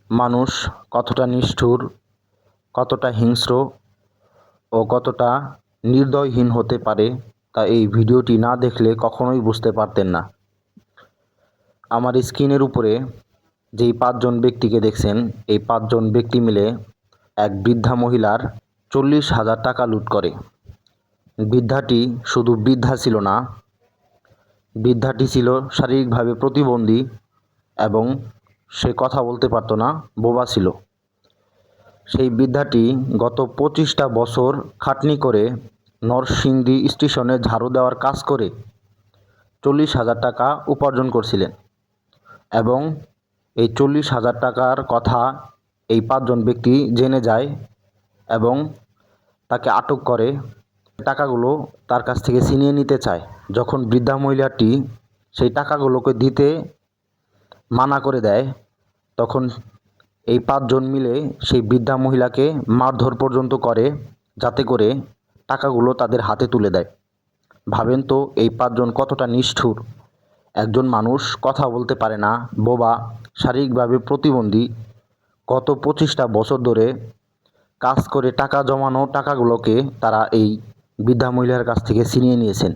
মানুষ কতটা নিষ্ঠুর, কতটা হিংস্র ও কতটা নির্দয়হীন হতে পারে তা এই ভিডিওটি না দেখলে কখনোই বুঝতে পারতেন না। আমার স্ক্রিনের উপরে যেই 5 জন ব্যক্তিকে দেখছেন, এই 5 জন ব্যক্তি মিলে এক বৃদ্ধা মহিলার 40,000 টাকা লুট করে। বৃদ্ধাটি শুধু বৃদ্ধা ছিল না, বৃদ্ধাটি ছিল শারীরিকভাবে প্রতিবন্ধী এবং সে কথা বলতে পারতো না, বোবা ছিল। সেই বৃদ্ধাটি গত 25টা বছর খাটনি করে নরসিংদী স্টেশনে ঝাড়ু দেওয়ার কাজ করে 40,000 টাকা উপার্জন করছিলেন এবং এই 40,000 টাকার কথা এই 5 জন ব্যক্তি জেনে যায় এবং তাকে আটক করে। টাকাগুলো তার কাছ থেকে ছিনিয়ে নিতে চায়। যখন বৃদ্ধা মহিলাটি সেই টাকাগুলোকে দিতে মানা করে দেয়, তখন এই 5 জন মিলে সেই বৃদ্ধা মহিলাকে মারধর পর্যন্ত করে, যাতে করে টাকাগুলো তাদের হাতে তুলে দেয়। ভাবেন তো এই 5 জন কতটা নিষ্ঠুর। একজন মানুষ কথা বলতে পারে না, বোবা, শারীরিকভাবে প্রতিবন্ধী, গত 25টা বছর ধরে কাজ করে টাকা জমানো টাকাগুলোকে তারা এই বৃদ্ধা মহিলার কাছ থেকে ছিনিয়ে নিয়েছেন।